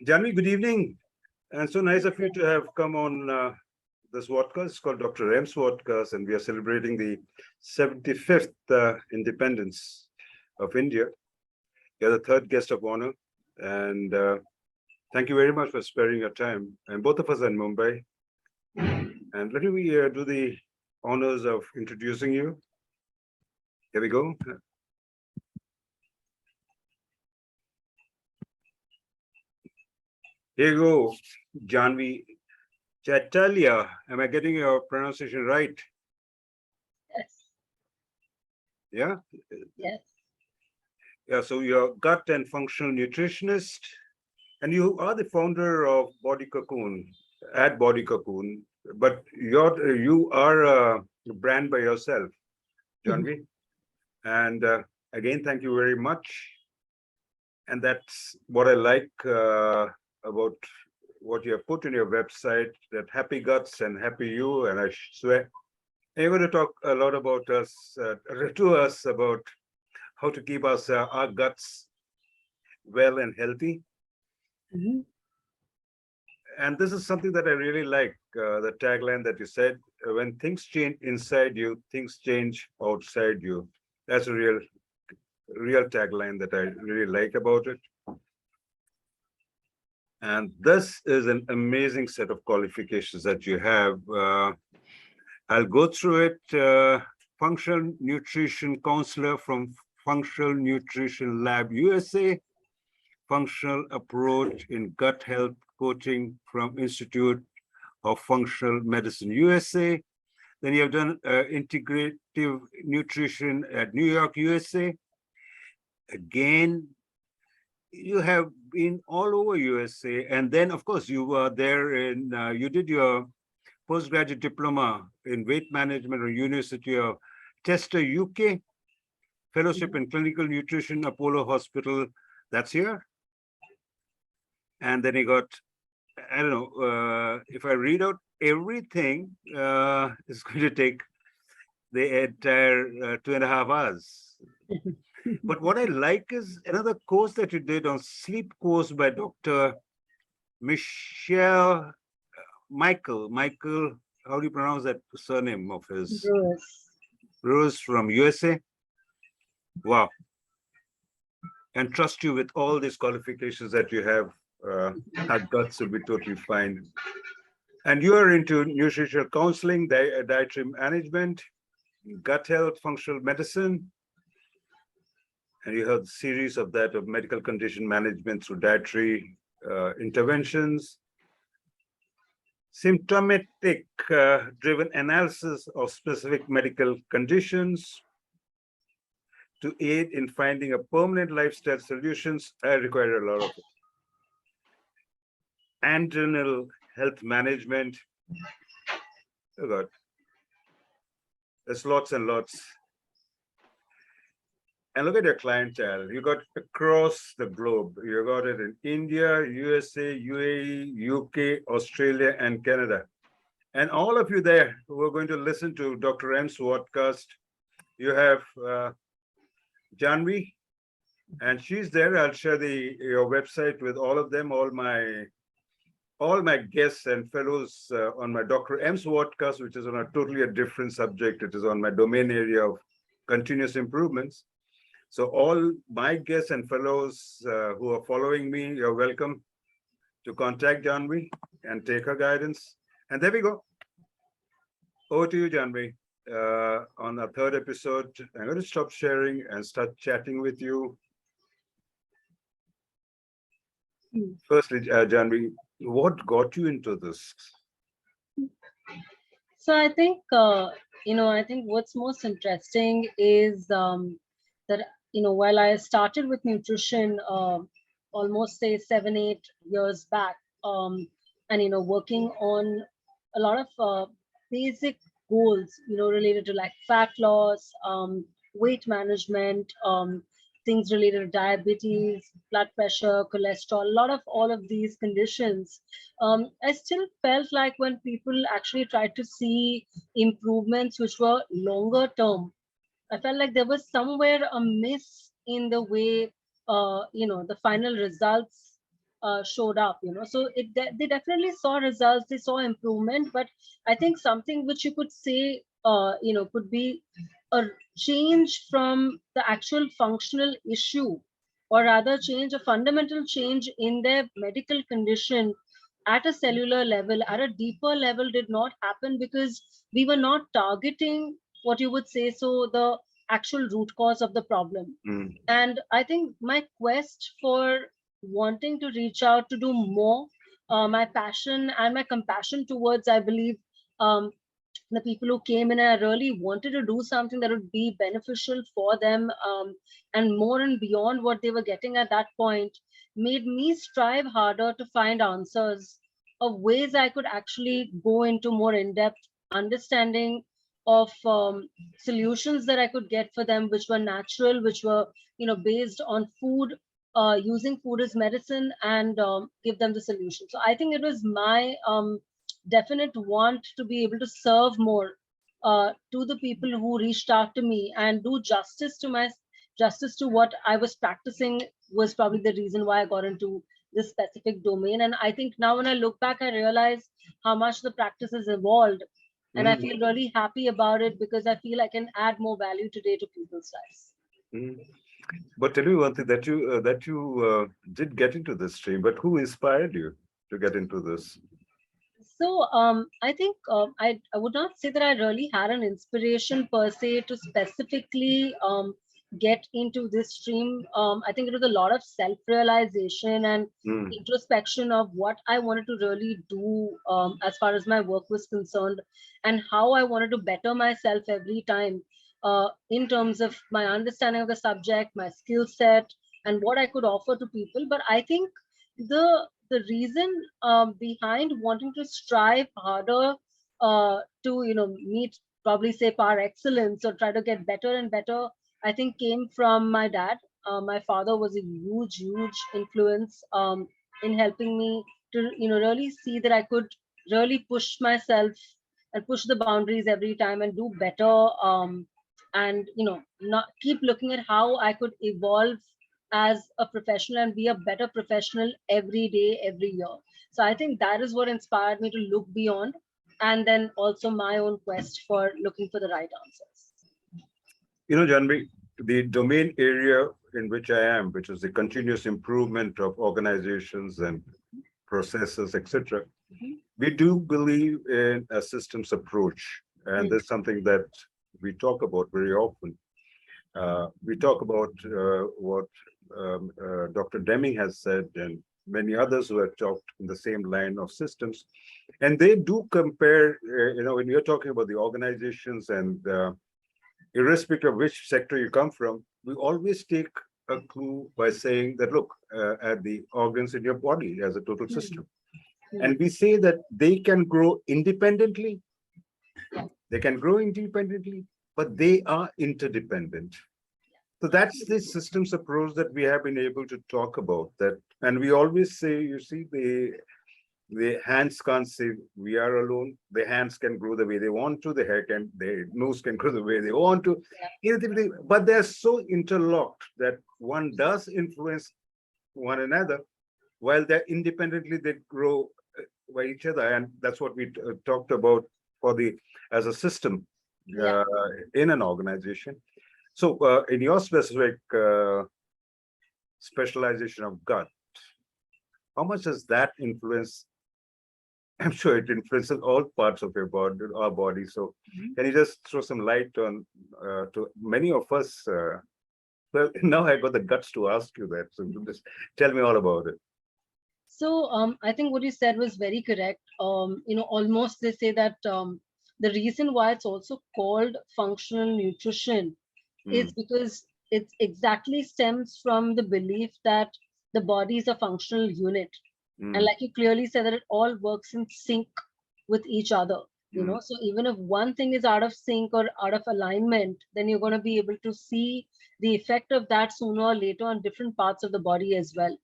Janvi, good evening. And so nice of you to have come on this podcast. It's called Dr. M's Vodcast, and we are celebrating the 75th independence of India. You're the third guest of honor, and thank you very much for sparing your time. And both of us are in Mumbai. And let me do the honors of introducing you. Here we go. Here you go, Janvi Chitalia. Am I getting your pronunciation right? Yes, Yeah? yes. Yeah, so you're gut and functional nutritionist, and you are the founder of Body Cocoon, at Body Cocoon, but you are a brand by yourself, Mhm. Janvi. And again, thank you very much. And that's what I like about what you have put in your website, that happy guts and happy you. And I swear, and you're going to talk a lot about us, to us about how to keep our guts well and healthy. Mhm. And this is something that I really like, the tagline that you said, when things change inside you, things change outside you. That's a real tagline that I really like about it. And this is an amazing set of qualifications that you have. I'll go through it. Functional Nutrition Counselor from Functional Nutrition Lab USA, Functional Approach in Gut Health Coaching from Institute of Functional Medicine USA. Then you have done Integrative Nutrition at New York, USA. Again, you have been all over USA. And then, of course, you were there you did your postgraduate diploma in weight management at University of Chester, UK, fellowship Mhm. in clinical nutrition, Apollo Hospital. That's here. And then he got, I don't know, if I read out everything, it's going to take the entire 2.5 hours. But what I like is another course that you did on sleep course by Dr. Michelle Michael, how do you pronounce that surname of his? Bruce. Rose from USA. Wow. And trust you with all these qualifications that you have. Our guts will be totally fine. And you are into nutritional counseling, dietary management, gut health, functional medicine, and you have a series of that of medical condition management through dietary interventions, symptomatic driven analysis of specific medical conditions to aid in finding a permanent lifestyle solutions. I require a lot of it. Internal health management. Oh God, there's lots and lots. And look at your clientele. You got across the globe. You got it in India, USA, UAE, UK, Australia, and Canada. And all of you there who are going to listen to Dr. M's podcast, you have Janvi, and she's there. I'll share your website with all of them, all my guests and fellows on my Dr. M's podcast, which is on a totally a different subject. It is on my domain area of continuous improvements. So all my guests and fellows who are following me, you're welcome to contact Janvi and take her guidance. And there we go. Over to you, Janvi. On our third episode, I'm going to stop sharing and start chatting with you. Mm. Firstly, Janvi, what got you into this? So I think what's most interesting is that while I started with nutrition almost say 7, 8 years back, and working on a lot of basic goals, related to like fat loss, weight management, things related to diabetes, blood pressure, cholesterol, a lot of all of these conditions. I still felt like when people actually tried to see improvements which were longer term, I felt like there was somewhere a miss in the way, the final results. showed up, so they definitely saw results, they saw improvement. But I think something which you could say, could be a change from the actual functional issue, or rather change, a fundamental change in their medical condition at a cellular level, at a deeper level, did not happen because we were not targeting, what you would say, so the actual root cause of the problem. Mm. And I think my quest for wanting to reach out to do more, my passion and my compassion towards, I believe, um, the people who came in, and I really wanted to do something that would be beneficial for them, and more and beyond what they were getting at that point, made me strive harder to find answers of ways I could actually go into more in-depth understanding of solutions that I could get for them, which were natural, which were, based on food, using food as medicine, and give them the solution. So I think it was my definite want to be able to serve more to the people who reached out to me, and do justice to what I was practicing, was probably the reason why I got into this specific domain. And I think now when I look back, I realize how much the practice has evolved, and I Mm. feel really happy about it, because I feel I can add more value today to people's lives. Mm. But tell me one thing, that you did get into this stream, but who inspired you to get into this? So I think I would not say that I really had an inspiration per se to specifically get into this stream. I think it was a lot of self-realization and Mm. introspection of what I wanted to really do, as far as my work was concerned, and how I wanted to better myself every time, in terms of my understanding of the subject, my skill set, and what I could offer to people. But I think the reason behind wanting to strive harder to meet, probably say, par excellence, or try to get better and better, I think came from my dad. My father was a huge influence in helping me to really see that I could really push myself and push the boundaries every time and do better, and not keep looking at how I could evolve as a professional and be a better professional every day, every year. So I think that is what inspired me to look beyond, and then also my own quest for looking for the right answers. Janvi, the domain area in which I am, which is the continuous improvement of organizations and processes, etc., we do believe in a systems approach. And Mm. that's something that we talk about very often. We talk about what Dr. Deming has said, and many others who have talked in the same line of systems. And they do compare, when you're talking about the organizations, and irrespective of which sector you come from, we always take a clue by saying that, look, at the organs in your body as a total system. And we say that they can grow independently. They can grow independently, but they are interdependent. So that's the systems approach that we have been able to talk about. That, and we always say, you see, the hands can't say we are alone. The hands can grow the way they want to. The nose can grow the way they want to. But they're so interlocked that one does influence one another, while they're independently, they grow by each other. And that's what we talked about as a system in an organization. So in your specific specialization of gut, how much does that influence? I'm sure it influences all parts of our body. So can you just throw some light on to many of us? Well, now I got the guts to ask you that. So just tell me all about it. So I think what you said was very correct. Almost they say that the reason why it's also called functional nutrition is because it exactly stems from the belief that the body is a functional unit. And like you clearly said, that it all works in sync with each other. So even if one thing is out of sync or out of alignment, then you're going to be able to see the effect of that sooner or later on different parts of the body as well.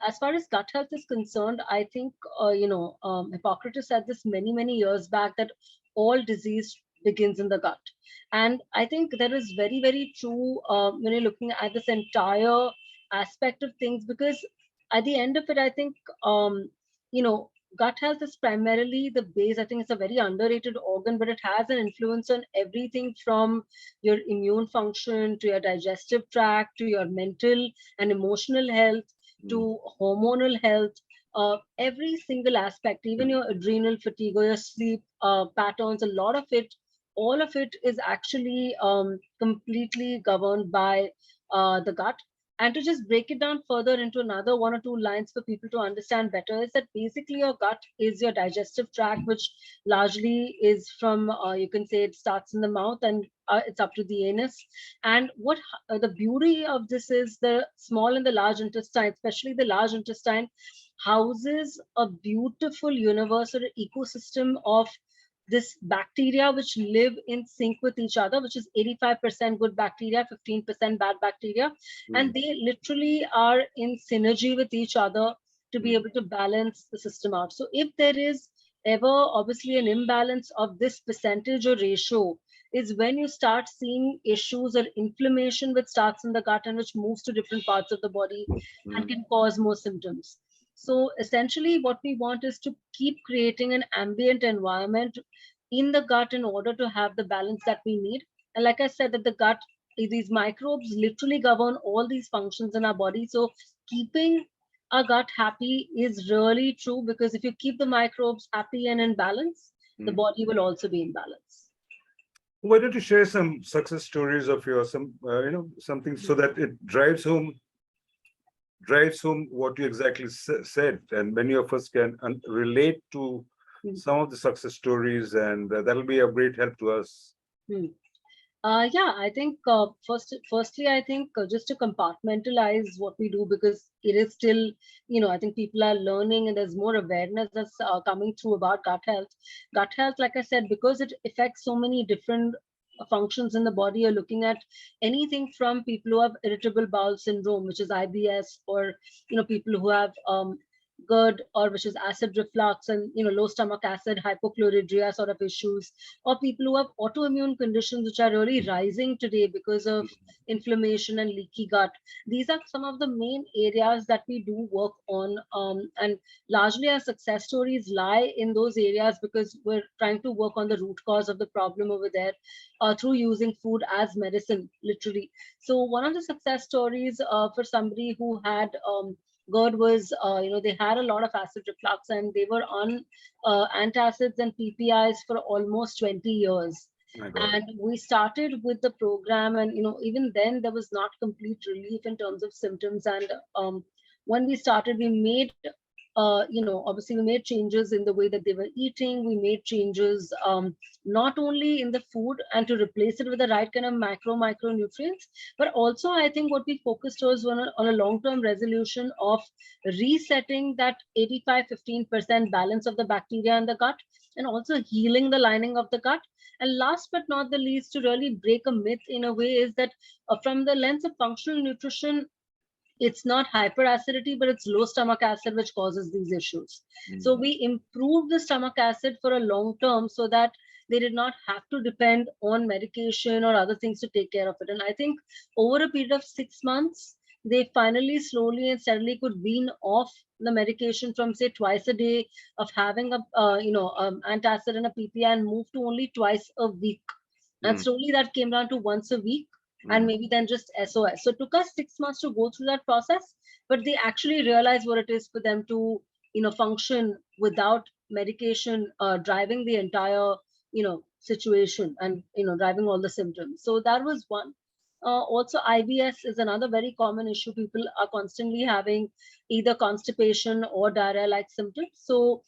As far as gut health is concerned, I think Hippocrates said this many years back, that all disease begins in the gut. And I think that is very true when you're looking at this entire aspect of things, because at the end of it, I think, you know, gut health is primarily the base. I think it's a very underrated organ, but it has an influence on everything from your immune function to your digestive tract to your mental and emotional health to hormonal health. Every single aspect, even your adrenal fatigue or your sleep patterns, a lot of it, all of it is actually completely governed by the gut. And to just break it down further into another one or two lines for people to understand better is that basically your gut is your digestive tract, which largely is from, you can say it starts in the mouth and it's up to the anus. And what the beauty of this is the small and the large intestine, especially the large intestine, houses a beautiful universe or ecosystem of this bacteria which live in sync with each other, which is 85% good bacteria, 15% bad bacteria. And they literally are in synergy with each other to be able to balance the system out. So if there is ever obviously an imbalance of this percentage or ratio, is when you start seeing issues or inflammation which starts in the gut and which moves to different parts of the body and can cause more symptoms. So essentially what we want is to keep creating an ambient environment in the gut in order to have the balance that we need. And like I said, that the gut, these microbes literally govern all these functions in our body. So keeping our gut happy is really true, because if you keep the microbes happy and in balance, the body will also be in balance. Why don't you share some success stories of yours, some something so that it drives home what you exactly said, and many of us can relate to some of the success stories, and that'll be a great help to us. Yeah, I think firstly, I think just to compartmentalize what we do, because it is still, I think people are learning and there's more awareness that's coming through about gut health. Gut health, like I said, because it affects so many different functions in the body. You're looking at anything from people who have irritable bowel syndrome, which is IBS, or people who have GERD, or which is acid reflux, and low stomach acid, hypochlorhydria sort of issues, or people who have autoimmune conditions which are really rising today because of inflammation and leaky gut. These are some of the main areas that we do work on, and largely our success stories lie in those areas because we're trying to work on the root cause of the problem over there through using food as medicine, literally. So one of the success stories for somebody who had GERD was, they had a lot of acid reflux and they were on antacids and PPIs for almost 20 years. And we started with the program, and even then there was not complete relief in terms of symptoms. And when we started, we made obviously we made changes in the way that they were eating. We made changes not only in the food and to replace it with the right kind of micronutrients, but also I think what we focused was on a long-term resolution of resetting that 85-15% balance of the bacteria in the gut, and also healing the lining of the gut. And last but not the least, to really break a myth in a way, is that from the lens of functional nutrition, it's not hyperacidity, but it's low stomach acid which causes these issues. So we improved the stomach acid for a long term so that they did not have to depend on medication or other things to take care of it. And I think over a period of 6 months, they finally slowly and steadily could wean off the medication from, say, twice a day of having a antacid and a PPI, and move to only twice a week. And slowly that came down to once a week, and maybe then just SOS. So it took us 6 months to go through that process, but they actually realized what it is for them to, function without medication driving the entire, situation, and, driving all the symptoms. So that was one. Also, IBS is another very common issue. People are constantly having either constipation or diarrhea-like symptoms. So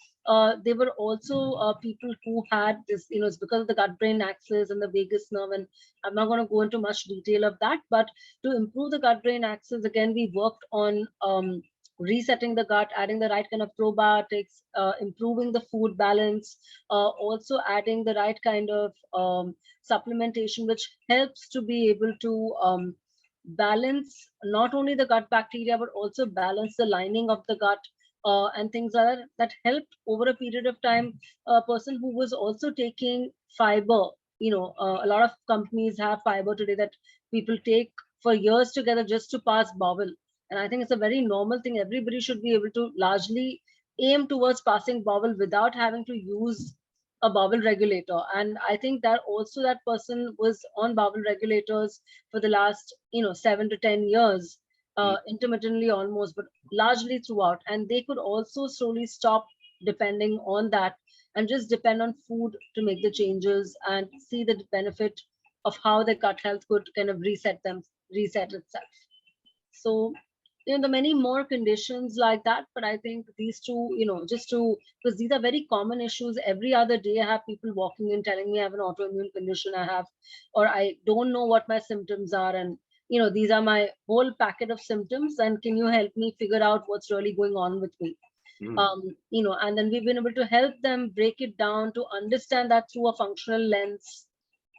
there were also people who had this, it's because of the gut-brain axis and the vagus nerve, and I'm not going to go into much detail of that, but to improve the gut-brain axis, again, we worked on resetting the gut, adding the right kind of probiotics, improving the food balance, also adding the right kind of supplementation, which helps to be able to balance not only the gut bacteria, but also balance the lining of the gut, and things like that helped over a period of time. A person who was also taking fiber, a lot of companies have fiber today that people take for years together just to pass bowel. And I think it's a very normal thing. Everybody should be able to largely aim towards passing bowel without having to use a bowel regulator. And I think that also that person was on bowel regulators for the last 7 to 10 years, intermittently almost, but largely throughout. And they could also slowly stop depending on that and just depend on food to make the changes and see the benefit of how the gut health could kind of reset itself. So, there are many more conditions like that, but I think these two, just to, because these are very common issues. Every other day, I have people walking in telling me I have an autoimmune condition I have, or I don't know what my symptoms are. And, these are my whole packet of symptoms. And can you help me figure out what's really going on with me? And then we've been able to help them break it down to understand that through a functional lens,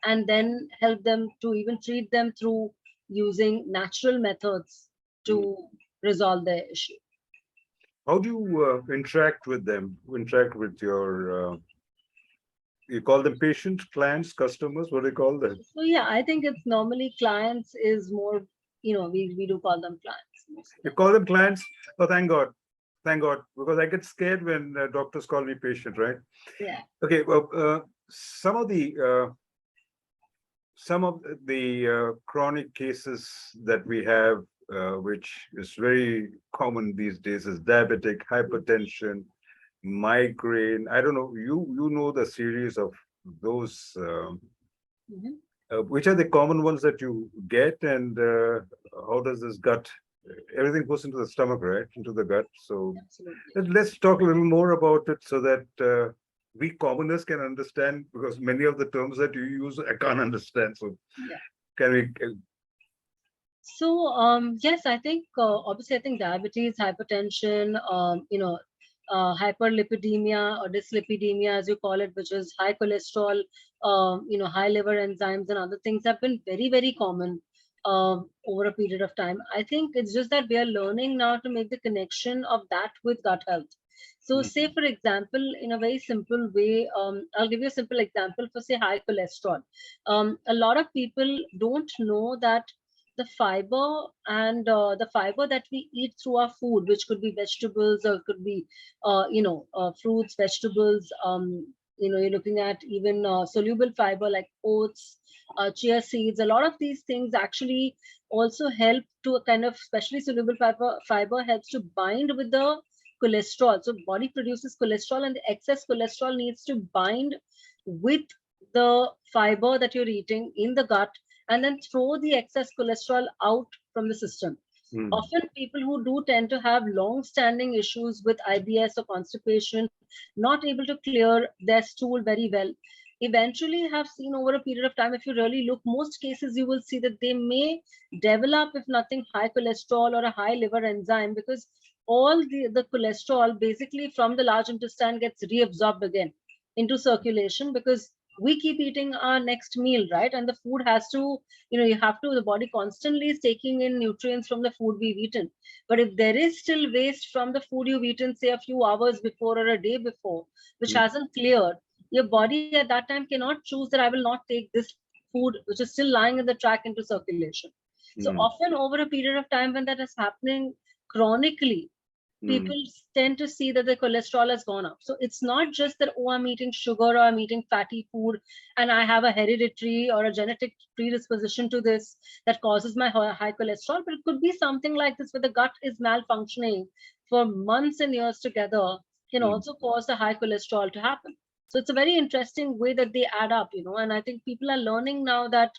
and then help them to even treat them through using natural methods to resolve their issue. How do you interact with them? Interact with your, you call them patients, clients, customers? What do you call them? So yeah, I think it's normally clients is more, we do call them clients mostly. You call them clients? Oh, thank God. Thank God. Because I get scared when doctors call me patient, right? Yeah. Okay. Well, some of the chronic cases that we have, which is very common these days, is diabetic, hypertension, migraine. I don't know. You know the series of those. Mhm. Which are the common ones that you get, and how does this gut? Everything goes into the stomach, right? Into the gut. So Absolutely. let's talk a little more about it so that we commoners can understand, because many of the terms that you use I can't understand. So Yeah. can we? So yes, I think obviously I think diabetes, hypertension, hyperlipidemia or dyslipidemia, as you call it, which is high cholesterol, high liver enzymes and other things have been very, very common over a period of time. I think it's just that we are learning now to make the connection of that with gut health. So say, for example, in a very simple way, I'll give you a simple example for, say, high cholesterol. A lot of people don't know that the fiber that we eat through our food, which could be vegetables or could be, fruits, vegetables, you're looking at even soluble fiber like oats, chia seeds. A lot of these things actually also help to kind of, especially soluble fiber helps to bind with the cholesterol. So body produces cholesterol, and the excess cholesterol needs to bind with the fiber that you're eating in the gut, and then throw the excess cholesterol out from the system. Often people who do tend to have long-standing issues with IBS or constipation, not able to clear their stool very well, eventually have seen over a period of time, if you really look, most cases you will see that they may develop, if nothing, high cholesterol or a high liver enzyme, because all the cholesterol basically from the large intestine gets reabsorbed again into circulation, because we keep eating our next meal, right? And the food has to, the body constantly is taking in nutrients from the food we've eaten. But if there is still waste from the food you've eaten, say a few hours before or a day before, which hasn't cleared, your body at that time cannot choose that I will not take this food, which is still lying in the tract, into circulation. So often over a period of time when that is happening chronically, people tend to see that the cholesterol has gone up. So it's not just that, oh, I'm eating sugar or I'm eating fatty food and I have a hereditary or a genetic predisposition to this that causes my high cholesterol, but it could be something like this where the gut is malfunctioning for months and years together, can also cause the high cholesterol to happen. So it's a very interesting way that they add up, and I think people are learning now that,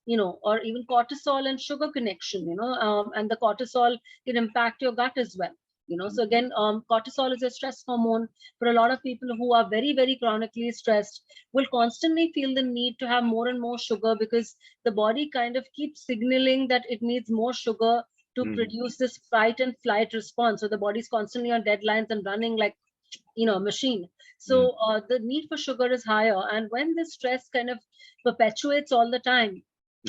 or even cortisol and sugar connection, and the cortisol can impact your gut as well. So again, cortisol is a stress hormone. For a lot of people who are very, very chronically stressed, will constantly feel the need to have more and more sugar, because the body kind of keeps signaling that it needs more sugar to produce this fight and flight response. So the body's constantly on deadlines and running like, a machine. So the need for sugar is higher. And when this stress kind of perpetuates all the time,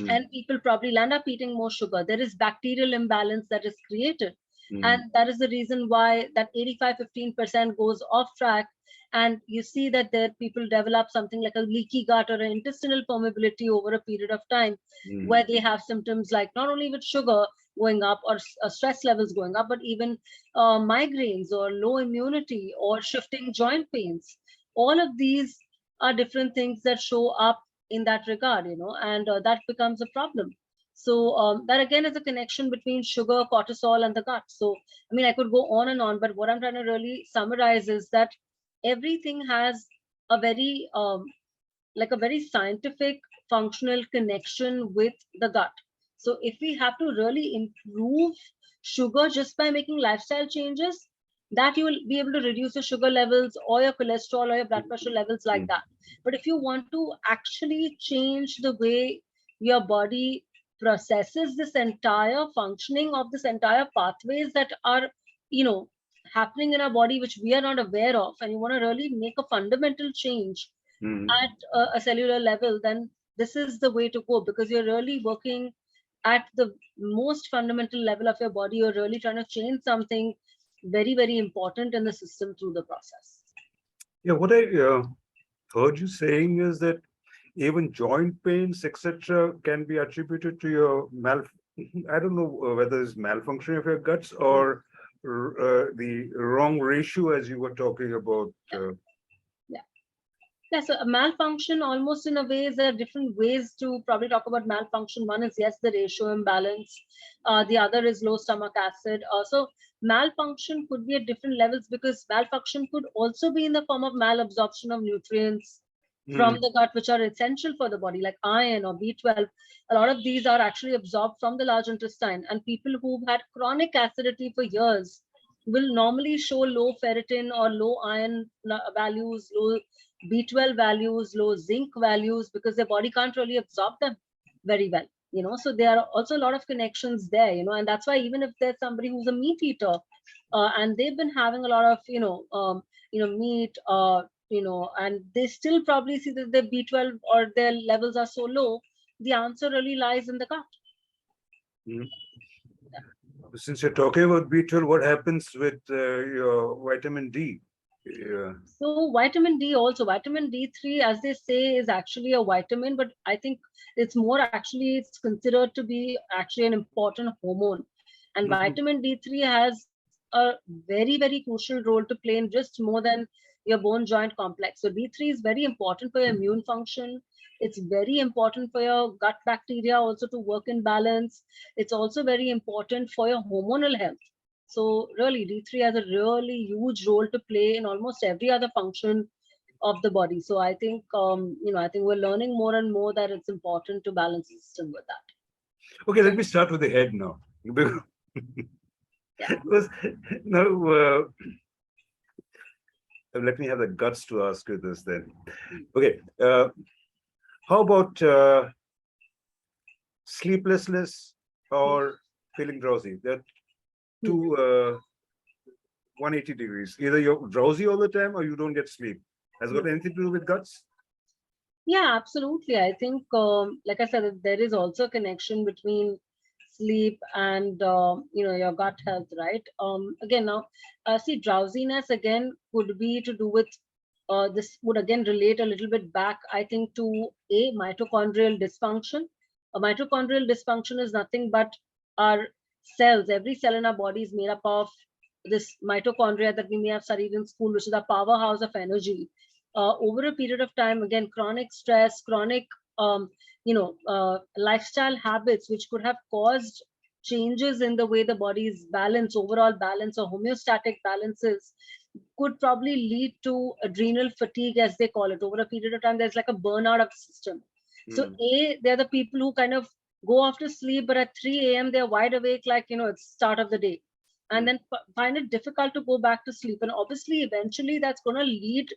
and people probably land up eating more sugar, there is bacterial imbalance that is created. And that is the reason why that 85-15% goes off track, And you see that there people develop something like a leaky gut or an intestinal permeability over a period of time, where they have symptoms like not only with sugar going up or stress levels going up, but even migraines or low immunity or shifting joint pains. All of these are different things that show up in that regard, and that becomes a problem. So that again is a connection between sugar, cortisol, and the gut. So I mean, I could go on and on, but what I'm trying to really summarize is that everything has a very like a very scientific functional connection with the gut. So if we have to really improve sugar just by making lifestyle changes, that you will be able to reduce your sugar levels or your cholesterol or your blood pressure levels like that. But if you want to actually change the way your body processes this entire functioning of this entire pathways that are, happening in our body, which we are not aware of, and you want to really make a fundamental change at a cellular level, then this is the way to go, because you're really working at the most fundamental level of your body. You're really trying to change something very, very important in the system through the process. Yeah, what I heard you saying is that even joint pains, etc., can be attributed to your I don't know whether it's malfunction of your guts or the wrong ratio, as you were talking about. Yeah, so a malfunction almost in a way, there are different ways to probably talk about malfunction. One is, yes, the ratio imbalance. The other is low stomach acid. So malfunction could be at different levels, because malfunction could also be in the form of malabsorption of nutrients from the gut, which are essential for the body, like iron or B12. A lot of these are actually absorbed from the large intestine. And people who've had chronic acidity for years will normally show low ferritin or low iron values, low B12 values, low zinc values, because their body can't really absorb them very well. So there are also a lot of connections there, and that's why even if there's somebody who's a meat eater, and they've been having a lot of, meat, and they still probably see that their B12 or their levels are so low, the answer really lies in the gut. Since you're talking about B12, what happens with your vitamin D? Yeah. So vitamin D also, vitamin D3, as they say, is actually a vitamin, but I think it's more actually, it's considered to be actually an important hormone. And vitamin D3 has a very, very crucial role to play in just more than your bone joint complex. So D3 is very important for your immune function. It's very important for your gut bacteria also to work in balance. It's also very important for your hormonal health. So really, D3 has a really huge role to play in almost every other function of the body. So I think, I think we're learning more and more that it's important to balance the system with that. Okay, let me start with the head now. Because now, let me have the guts to ask you this then. Okay, how about sleeplessness or feeling drowsy? That two 180 degrees. Either you're drowsy all the time or you don't get sleep. Has it got anything to do with guts? Yeah, absolutely. I think, like I said, there is also a connection between sleep and your gut health, right? Again, now see, drowsiness again could be to do with this would again relate a little bit back, I think, to a mitochondrial dysfunction. A mitochondrial dysfunction is nothing but our cells. Every cell in our body is made up of this mitochondria that we may have studied in school, which is the powerhouse of energy. Over a period of time, again, chronic stress, chronic lifestyle habits, which could have caused changes in the way the body's balance, overall balance or homeostatic balances, could probably lead to adrenal fatigue, as they call it. Over a period of time, there's like a burnout of the system. So they're the people who kind of go off to sleep, but at 3 a.m. they're wide awake, like, it's start of the day, and then find it difficult to go back to sleep. And obviously, eventually that's going to lead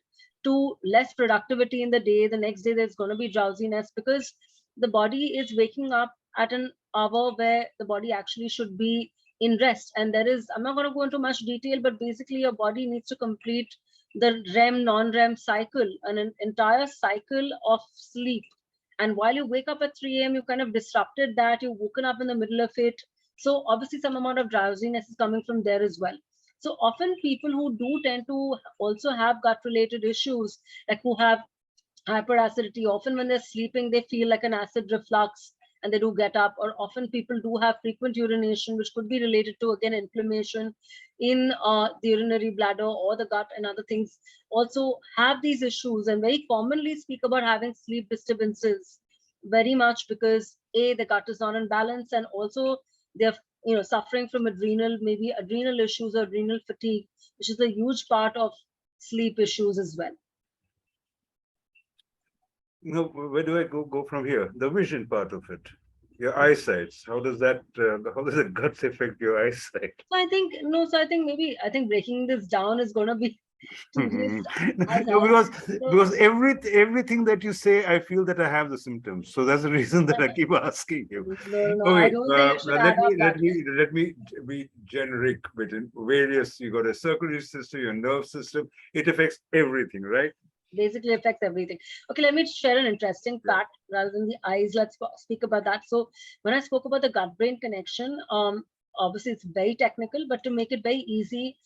to less productivity in the day. The next day, there's going to be drowsiness, because the body is waking up at an hour where the body actually should be in rest. And there is, I'm not going to go into much detail, but basically your body needs to complete the REM, non-REM cycle, an entire cycle of sleep. And while you wake up at 3 a.m., you kind of disrupted that, you've woken up in the middle of it. So obviously some amount of drowsiness is coming from there as well. So often people who do tend to also have gut related issues, like who have hyperacidity, often when they're sleeping, they feel like an acid reflux and they do get up. Or often people do have frequent urination, which could be related to, again, inflammation in the urinary bladder or the gut, and other things also have these issues, and very commonly speak about having sleep disturbances, very much because the gut is not in balance, and also they're suffering from maybe adrenal issues or adrenal fatigue, which is a huge part of sleep issues as well. Where do I go from here? The vision part of it, your eyesight. How does the guts affect your eyesight? So I think breaking this down is going to be tedious as No, hell. because everything that you say, I feel that I have the symptoms. So that's the reason that I keep asking you. No, I Okay, don't think it should now add up that way. let me be generic within various. You got a circulatory system, your nerve system. It affects everything, right? Basically affects everything. Okay, let me share an interesting Yeah. fact rather than the eyes. Let's speak about that. So when I spoke about the gut-brain connection, obviously it's very technical, but to make it very easy,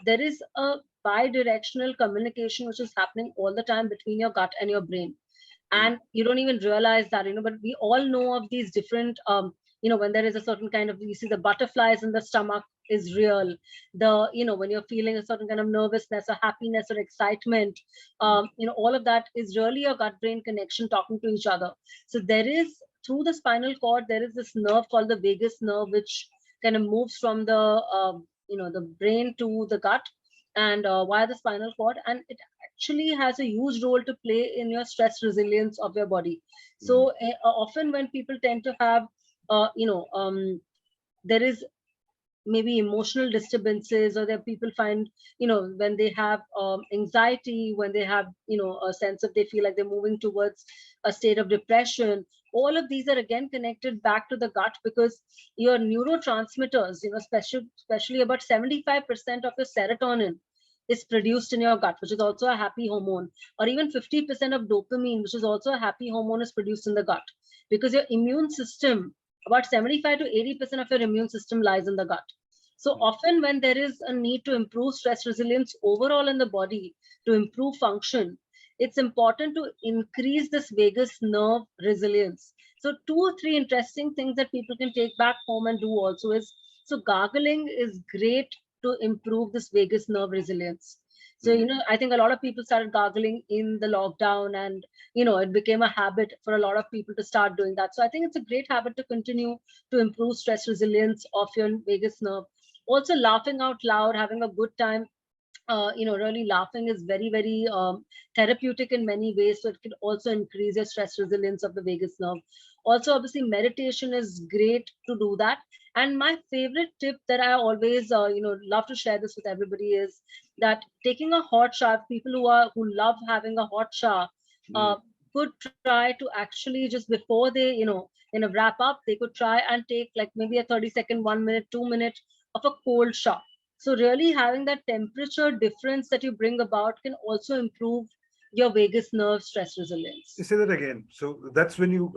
there is a bi-directional communication which is happening all the time between your gut and your brain. And you don't even realize that, but we all know of these different, when there is a certain kind of, you see the butterflies in the stomach is real. When you're feeling a certain kind of nervousness or happiness or excitement, all of that is really your gut brain connection talking to each other. So there is, through the spinal cord, there is this nerve called the vagus nerve, which kind of moves from the brain to the gut, and via the spinal cord, and it actually has a huge role to play in your stress resilience of your body. So often when people tend to have there is maybe emotional disturbances, or that people find, when they have anxiety, when they have a sense of, they feel like they're moving towards a state of depression, all of these are again connected back to the gut, because your neurotransmitters, especially about 75% of your serotonin is produced in your gut, which is also a happy hormone, or even 50% of dopamine, which is also a happy hormone, is produced in the gut, because your immune system, about 75 to 80% of your immune system lies in the gut. So often when there is a need to improve stress resilience overall in the body, to improve function, it's important to increase this vagus nerve resilience. So 2 or 3 interesting things that people can take back home and do also is, so gargling is great to improve this vagus nerve resilience. So, I think a lot of people started gargling in the lockdown, and, it became a habit for a lot of people to start doing that. So I think it's a great habit to continue to improve stress resilience of your vagus nerve. Also, laughing out loud, having a good time, really laughing is very, very therapeutic in many ways. So it can also increase your stress resilience of the vagus nerve. Also, obviously, meditation is great to do that. And my favorite tip that I always, love to share this with everybody is that taking a hot shower, people who love having a hot shower, could try to actually, just before they, wrap up, they could try and take like maybe a 30-second, 1 minute, 2 minute of a cold shower. So really having that temperature difference that you bring about can also improve your vagus nerve stress resilience. Say that again. So that's when you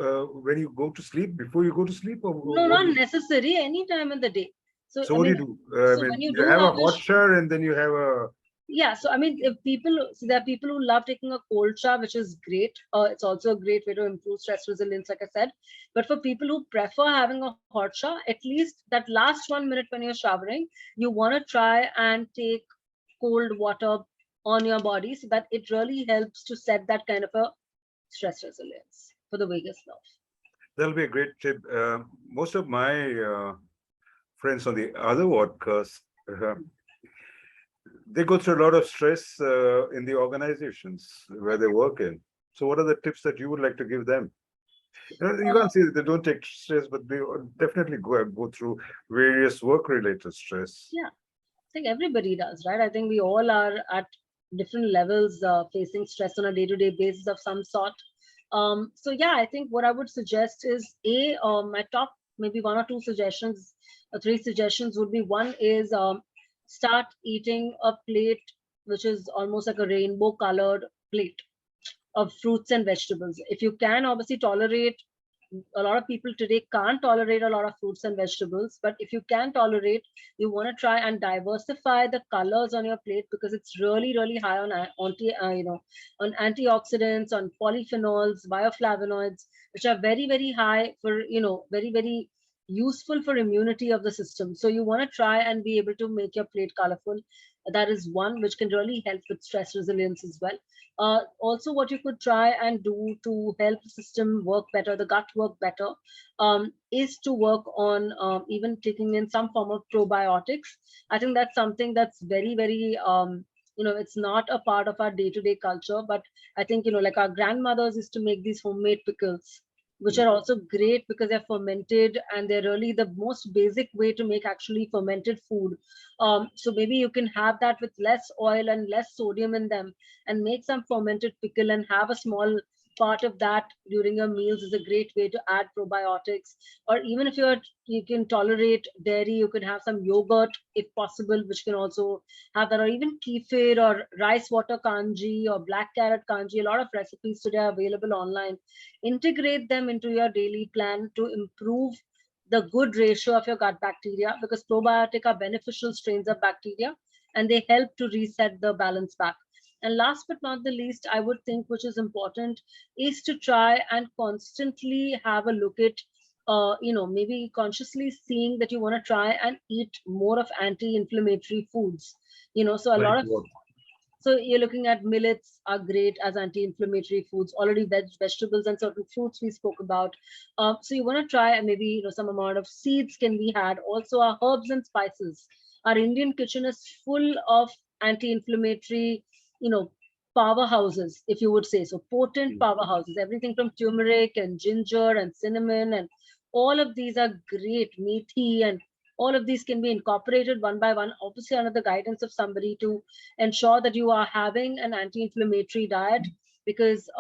go to sleep, before you go to sleep, or No, what? not necessary, any time in the day. So So I what do you mean, do? so when you You do have a have hot this, shower and then you have a. yeah. So I mean, if people, so there are people who love taking a cold shower, which is great. It's also a great way to improve stress resilience, like I said. But for people who prefer having a hot shower, at least that last 1 minute when you're showering, you want to try and take cold water on your body, so that it really helps to set that kind of a stress resilience for the vagus nerve. That'll be a great tip. Most of my friends on the other Vodcast, they go through a lot of stress in the organizations where they work in. So what are the tips that you would like to give them? You can't say that they don't take stress, but they definitely go through various work-related stress. Yeah, I think everybody does, right? I think we all are at different levels facing stress on a day-to-day basis of some sort. So yeah, I think what I would suggest is my top maybe 1 or 2 suggestions, 3 suggestions would be, one is start eating a plate which is almost like a rainbow colored plate of fruits and vegetables. If you can obviously tolerate a lot of people today can't tolerate a lot of fruits and vegetables, but if you can tolerate, you want to try and diversify the colors on your plate, because it's really, really high on on antioxidants, on polyphenols, bioflavonoids, which are very, very high for, very, very useful for immunity of the system. So you want to try and be able to make your plate colorful. That is one which can really help with stress resilience as well. Also, what you could try and do to help the system work better, the gut work better, is to work on even taking in some form of probiotics. I think that's something that's very, very, it's not a part of our day-to-day culture, but I think, like our grandmothers used to make these homemade pickles, which are also great because they're fermented, and they're really the most basic way to make actually fermented food. So maybe you can have that with less oil and less sodium in them, and make some fermented pickle and have a small part of that during your meals is a great way to add probiotics. Or even if you can tolerate dairy, you can have some yogurt if possible, which can also have that, or even kefir or rice water kanji or black carrot kanji. A lot of recipes today are available online. Integrate them into your daily plan to improve the good ratio of your gut bacteria, because probiotic are beneficial strains of bacteria, and they help to reset the balance back. And last but not the least, I would think, which is important, is to try and constantly have a look at, maybe consciously seeing that you want to try and eat more of anti-inflammatory foods. So a Like lot of, what? so you're looking at millets are great as anti-inflammatory foods. Already vegetables and certain fruits we spoke about. So you want to try, and maybe some amount of seeds can be had. Also, our herbs and spices. Our Indian kitchen is full of anti-inflammatory, you know, powerhouses, if you would say so. Potent powerhouses. Everything from turmeric and ginger and cinnamon, and all of these are great. Methi, and all of these can be incorporated one by one, obviously under the guidance of somebody, to ensure that you are having an anti-inflammatory diet, because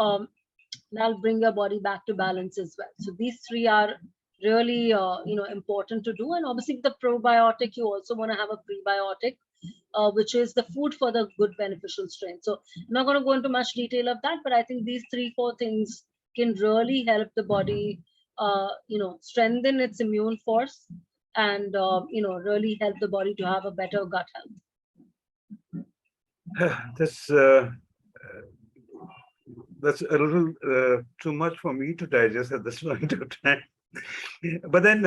that'll bring your body back to balance as well. So these three are really important to do. And obviously the probiotic, you also want to have a prebiotic, which is the food for the good beneficial strain. So I'm not going to go into much detail of that, but I think these 3-4 things can really help the body strengthen its immune force, and really help the body to have a better gut health. This that's a little too much for me to digest at this point of time. But then,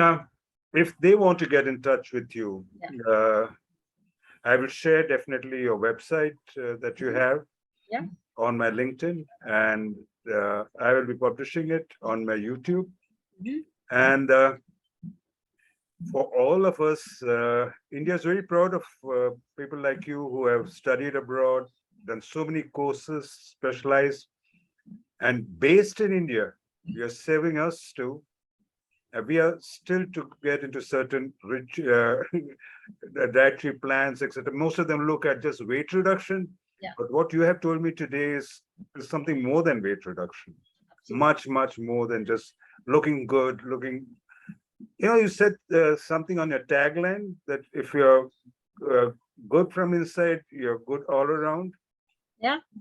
if they want to get in touch with you, I will share definitely your website that you have on my LinkedIn, and I will be publishing it on my YouTube. And for all of us, India is very proud of people like you who have studied abroad, done so many courses, specialized, and based in India. You're saving us too. We are still to get into certain rich dietary plans, etc. Most of them look at just weight reduction. But what you have told me today is something more than weight reduction. Much, much more than just looking good, looking. You said something on your tagline that if you're good from inside, you're good all around.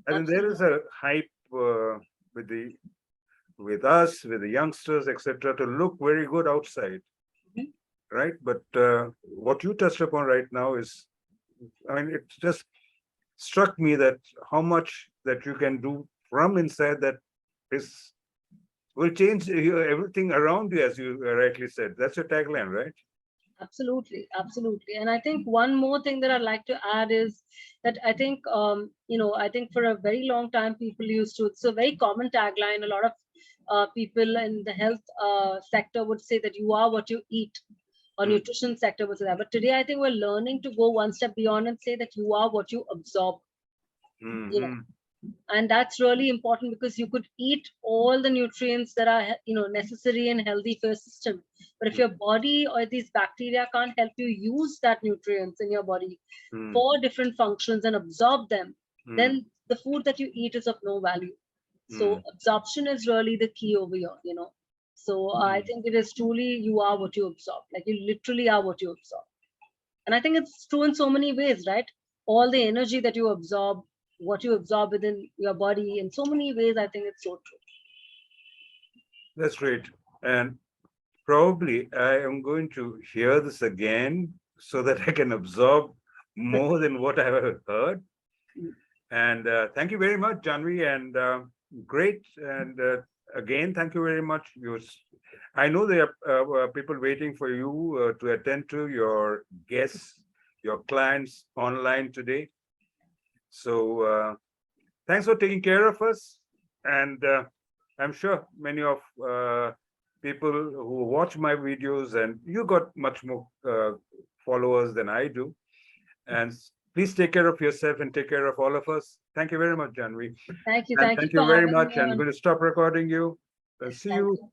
And there is a hype with us, with the youngsters, etc., to look very good outside, right? But what you touched upon right now is, it just struck me that how much that you can do from inside that will change everything around you, as you rightly said. That's your tagline, right? Absolutely, absolutely. And I think one more thing that I'd like to add is that I think, I think for a very long time, people used to, it's a very common tagline. A lot of people in the health sector would say that you are what you eat, or nutrition sector would say that. But today, I think we're learning to go one step beyond and say that you are what you absorb. And that's really important, because you could eat all the nutrients that are necessary and healthy for your system, but if your body or these bacteria can't help you use that nutrients in your body for different functions and absorb them, then the food that you eat is of no value. So absorption is really the key over here. So I think it is truly, you are what you absorb. Like, you literally are what you absorb. And I think it's true in so many ways, right? All the energy that you absorb, what you absorb within your body, in so many ways, I think it's so true. That's great. And probably I am going to hear this again so that I can absorb more than what I have heard. And thank you very much, Janvi, and great. And again, thank you very much. I know there are people waiting for you to attend to your guests, your clients online today. So thanks for taking care of us. And I'm sure many of people who watch my videos, and you got much more followers than I do. And please take care of yourself and take care of all of us. Thank you very much, Janvi. Thank you. And Thank you thank for you very having much. me I'm on. going to stop recording you. I'll see Thank you you.